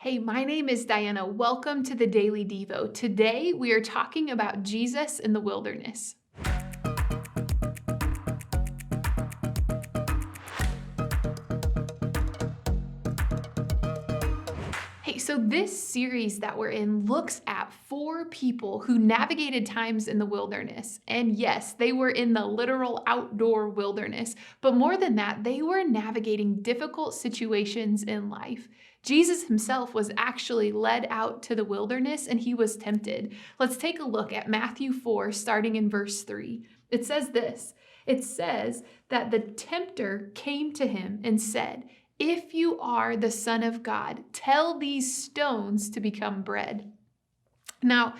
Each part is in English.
Hey, my name is Diana. Welcome to the Daily Devo. Today we are talking about Jesus in the wilderness. Hey, so this series that we're in looks at four people who navigated times in the wilderness. And yes, they were in the literal outdoor wilderness, but more than that, they were navigating difficult situations in life. Jesus himself was actually led out to the wilderness and he was tempted. Let's take a look at Matthew 4, starting in verse 3. It says this. It says that the tempter came to him and said, "If you are the Son of God, tell these stones to become bread." Now,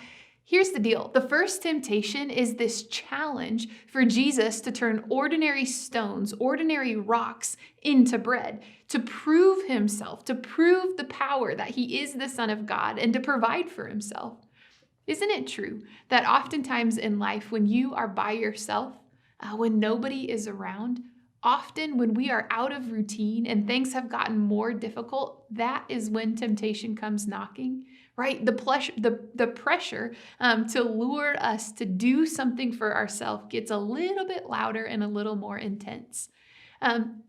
here's the deal. The first temptation is this challenge for Jesus to turn ordinary stones, ordinary rocks into bread, to prove himself, to prove the power that he is the Son of God, and to provide for himself. Isn't it true that oftentimes in life, when you are by yourself, when nobody is around, often when we are out of routine and things have gotten more difficult, that is when temptation comes knocking, right? The pressure to lure us to do something for ourselves gets a little bit louder and a little more intense.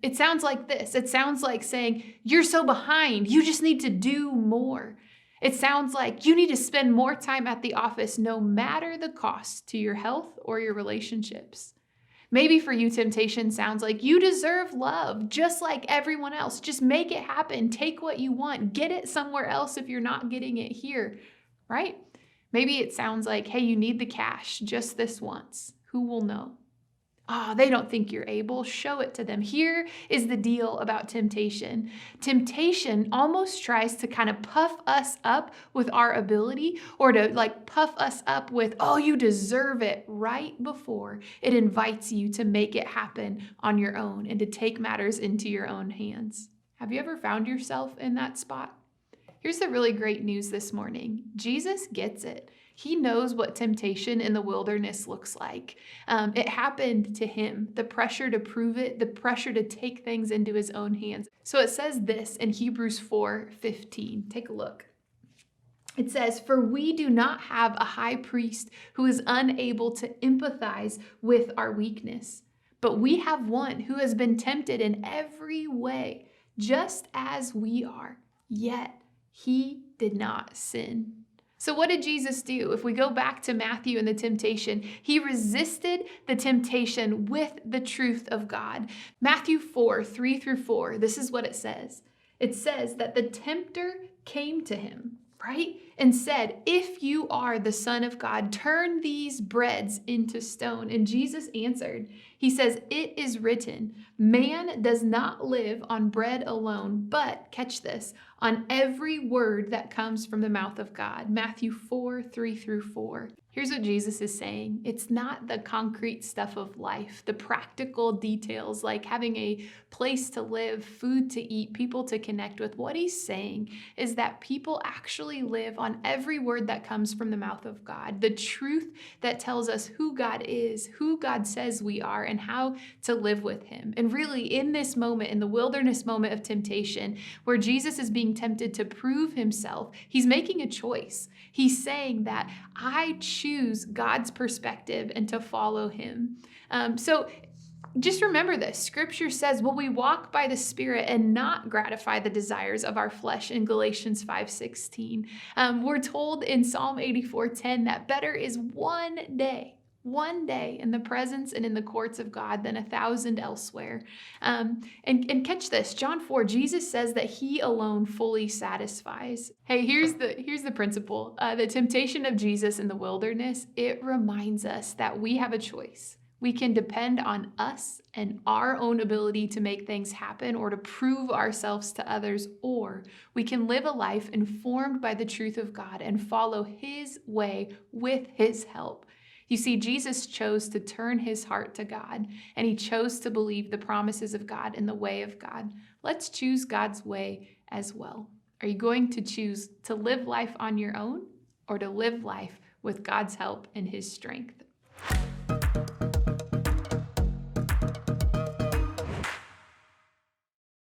It sounds like this. It sounds like saying, "You're so behind. You just need to do more." It sounds like you need to spend more time at the office, no matter the cost to your health or your relationships. Maybe for you, temptation sounds like you deserve love just like everyone else. Just make it happen. Take what you want. Get it somewhere else if you're not getting it here, right? Maybe it sounds like, hey, you need the cash just this once. Who will know? They don't think you're able. Show it to them. Here is the deal about temptation. Temptation almost tries to kind of puff us up with our ability or to puff us up with, "Oh, you deserve it," right before it invites you to make it happen on your own and to take matters into your own hands. Have you ever found yourself in that spot? Here's the really great news this morning. Jesus gets it. He knows what temptation in the wilderness looks like. It happened to him, the pressure to prove it, the pressure to take things into his own hands. So it says this in Hebrews 4:15. Take a look. It says, "For we do not have a high priest who is unable to empathize with our weakness, but we have one who has been tempted in every way, just as we are, yet he did not sin." So what did Jesus do? If we go back to Matthew and the temptation, he resisted the temptation with the truth of God. Matthew 4, 3 through 4, this is what it says. It says that the tempter came to him, right? And said, "If you are the Son of God, turn these breads into stone." And Jesus answered. He says, "It is written, man does not live on bread alone, but," catch this, "on every word that comes from the mouth of God." Matthew 4, 3 through 4. Here's what Jesus is saying. It's not the concrete stuff of life, the practical details like having a place to live, food to eat, people to connect with. What he's saying is that people actually live on every word that comes from the mouth of God, the truth that tells us who God is, who God says we are, and how to live with him. And really, in this moment, in the wilderness moment of temptation, where Jesus is being tempted to prove himself, he's making a choice. He's saying that I choose God's perspective and to follow him. So just remember this. Scripture says, "Will we walk by the Spirit and not gratify the desires of our flesh?" in Galatians 5:16. We're told in Psalm 84:10 that better is one day in the presence and in the courts of God than 1,000 elsewhere. And catch this, John 4, Jesus says that he alone fully satisfies. Hey, here's the principle. The temptation of Jesus in the wilderness, it reminds us that we have a choice. We can depend on us and our own ability to make things happen or to prove ourselves to others, or we can live a life informed by the truth of God and follow his way with his help. You see, Jesus chose to turn his heart to God, and he chose to believe the promises of God and the way of God. Let's choose God's way as well. Are you going to choose to live life on your own or to live life with God's help and his strength?